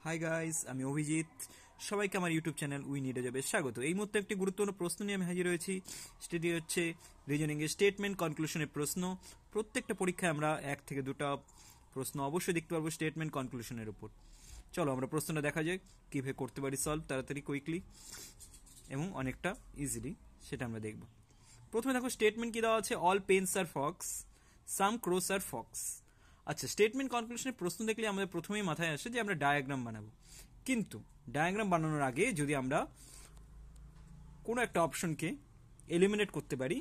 Hi guys, আমি অভিজিৎ। সবাইকে আমার ইউটিউব চ্যানেল উই নিডে যাবে স্বাগত। এই মুহূর্তে একটি গুরুত্বপূর্ণ প্রশ্ন নিয়ে আমি হাজির হয়েছি। সেটি হচ্ছে রিজনিং এর স্টেটমেন্ট কনক্লুশনের প্রশ্ন। প্রত্যেকটা পরীক্ষায় আমরা 1 থেকে 2টা প্রশ্ন অবশ্যই দেখতে পারবো স্টেটমেন্ট কনক্লুশনের উপর। চলো আমরা প্রশ্নটা দেখা যাক কিভাবে করতে পারি সলভ তাড়াতাড়ি, কুইকলি এবং অনেকটা ইজিলি, সেটা আমরা দেখব। প্রথমে দেখো স্টেটমেন্ট কি দেওয়া আছে, অল পেন্স আর ফক্স, সাম ক্রোস আর ফক্স। আচ্ছা, স্টেটমেন্ট কনক্লুশনের প্রশ্ন দেখলে আমাদের প্রথমেই মাথায় আসে যে আমরা ডায়াগ্রাম বানাবো, কিন্তু ডায়াগ্রাম বানানোর আগে যদি আমরা কোনো একটা অপশনকে এলিমিনেট করতে পারি,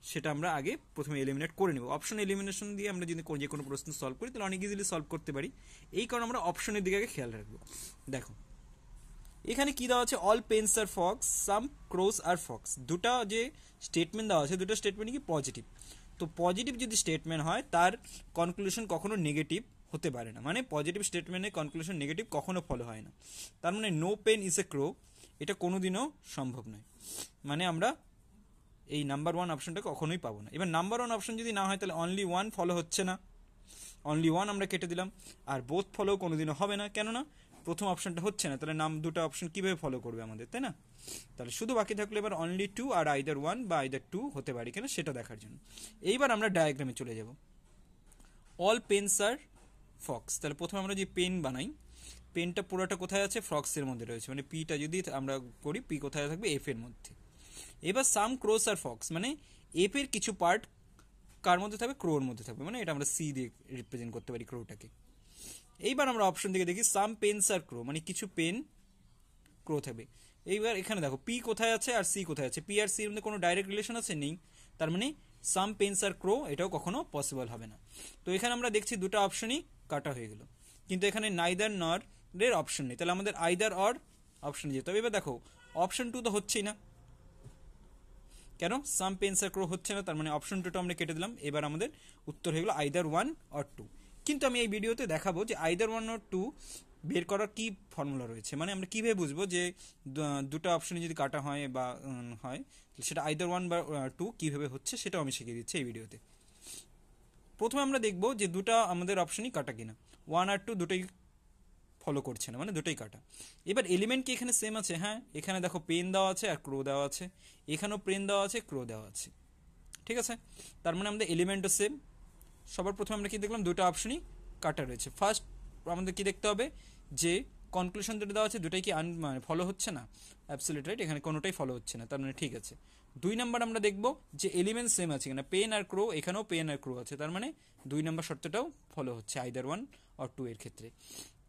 সেটা আমরা আগে প্রথমে এলিমিনেট করে নেব। অপশন এলিমিনেশন দিয়ে আমরা যদি যে কোনো প্রশ্ন সলভ করি তাহলে অনেক ইজিলি সলভ করতে পারি। এই কারণে আমরা অপশনের দিকে আগে খেয়াল রাখবো। দেখো এখানে কি দেওয়া আছে, অল পেন্স আর ফক্স, সাম ক্রোস আর ফক্স। দুটা যে স্টেটমেন্ট দেওয়া আছে, দুটো স্টেটমেন্ট কি পজিটিভ। তো পজিটিভ যদি স্টেটমেন্ট হয় তার কনক্লুশন কখনো নেগেটিভ হতে পারে না, মানে পজিটিভ স্টেটমেন্টের কনক্লুশন নেগেটিভ কখনো ফলো হয় না। তার মানে নো পেন ইজ এ ক্রো, এটা কোনোদিনও সম্ভব নয়। মানে আমরা এই নাম্বার 1 অপশনটা কখনোই পাবো না। এবার নাম্বার 1 অপশন যদি না হয় তাহলে অনলি 1 ফলো হচ্ছে না, অনলি 1 আমরা কেটে দিলাম। আর বোথ ফলো কোনোদিনও হবে না, কেননা প্রথম অপশনটা হচ্ছে না, তাহলে দুটো অপশন কিভাবে ফলো করবে আমাদের, তাই না? তাহলে শুধু বাকি থাকলে এবার অনলি 2 আর আইদার 1 বা আইদার 2 হতে পারে কিনা সেটা দেখার জন্য। এইবার আমরা ডায়াগ্রামে চলে যাব। অল পেন্স আর ফক্স, তাহলে প্রথমে আমরা যে পেন বানাই, পেনটা পুরোটা কোথায় আছে, ফ্রক্সের মধ্যে রয়েছে, মানে পিটা যদি আমরা করি, পি কোথায় থাকবে, এফ এর মধ্যে। এবার সাম ক্রোস আর ফক্স, মানে এফ এর কিছু পার্ট কার মধ্যে থাকবে, ক্রোর মধ্যে থাকবে, মানে এটা আমরা সি দিয়ে রিপ্রেজেন্ট করতে পারি ক্রোটাকে। এইবার আমরা অপশন দিকে দেখি, সাম পেন্স আর ক্রো, মানে কিছু পেন ক্রো থাকবে। এইবার এখানে দেখো পি কোথায় আছে আর সি কোথায় আছে, পি আর সি এর মধ্যে কোনো ডাইরেক্ট রিলেশন আছে, নেই। তার মানে সাম পেন্স আর ক্রো এটাও কখনো পসিবল হবে না। তো এখানে আমরা দেখছি দুটো অপশনই কাটা হয়ে গেল, কিন্তু এখানে নাইদার নর এর অপশন নেই, তাহলে আমাদের আইদার অর অপশন যেতে হবে। এবার দেখো অপশন 2 তো হচ্ছেই না, কেন, সাম পেন্স আর ক্রো হচ্ছে না, তার মানে অপশন 2টা আমরা কেটে দিলাম। এবার আমাদের উত্তর হয়ে গেল আইদার 1 অর 2। কিন্তু আমি এই ভিডিওতে দেখাবো যে আইদার 1 অর 2 বের করার কি ফর্মুলা রয়েছে, মানে আমরা কিভাবে বুঝবো যে দুটো অপশনে যদি কাটা হয় বা হয় সেটা আইদার 1 বা 2 কিভাবে হচ্ছে, সেটাও আমি শিখিয়ে দিচ্ছি এই ভিডিওতে। প্রথমে আমরা দেখবো যে দুটো আমাদের অপশনই কাটা কিনা, 1 আর 2 দুটোই ফলো করছে না, মানে দুটোই কাটা। এবার এলিমেন্ট কি এখানে সেম আছে, হ্যাঁ, এখানে দেখো পেন দেওয়া আছে আর ক্রো দেওয়া আছে, এখানেও পেন দেওয়া আছে, ক্রো দেওয়া আছে, ঠিক আছে। তার মানে আমাদের এলিমেন্টও সেম। সবার প্রথমে আমরা কি দেখলাম, দুটো অপশনই কাটা রয়েছে। ফার্স্ট আমাদের কি দেখতে হবে যে কনক্লুশন যেটা দেওয়া আছে দুটাই কি মানে ফলো হচ্ছে না, অ্যাবসলিউট রাইট, এখানে কোনোটাই ফলো হচ্ছে না, তার মানে ঠিক আছে। 2 নাম্বার আমরা দেখব যে এলিমেন্ট সেম আছে কিনা, পেন আর ক্রো, এখানেও পেন আর ক্রো আছে, তার মানে 2 নাম্বার শর্তটাও ফলো হচ্ছে আইদার 1 অর 2 এর ক্ষেত্রে।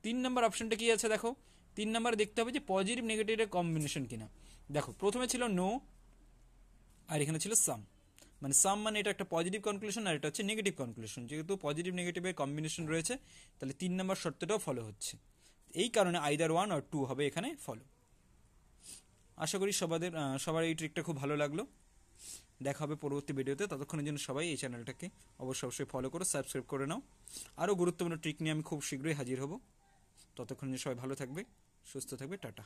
3 নাম্বার অপশনটা কি আছে দেখো, 3 নাম্বার দেখতে হবে যে পজিটিভ নেগেটিভের কম্বিনেশন কিনা। দেখো প্রথমে ছিল নো আর এখানে ছিল সাম, মানে সাম মানে এটা একটা পজিটিভ কনক্লুশন আর এটা হচ্ছে নেগেটিভ কনক্লুশন। যেহেতু পজিটিভ নেগেটিভের কম্বিনেশন রয়েছে তাহলে 3 নাম্বার শর্তটাও ফলো হচ্ছে। এই কারণে আইদার 1 অর 2 হবে এখানে ফলো। আশা করি সবার এই ট্রিকটা খুব ভালো লাগলো। দেখা হবে পরবর্তী ভিডিওতে, ততক্ষণের জন্য সবাই এই চ্যানেলটাকে অবশ্যই ফলো করো, সাবস্ক্রাইব করে নাও। আরও গুরুত্বপূর্ণ ট্রিক নিয়ে আমি খুব শীঘ্রই হাজির হব। ততক্ষণের জন্য সবাই ভালো থাকবে, সুস্থ থাকবে, টাটা।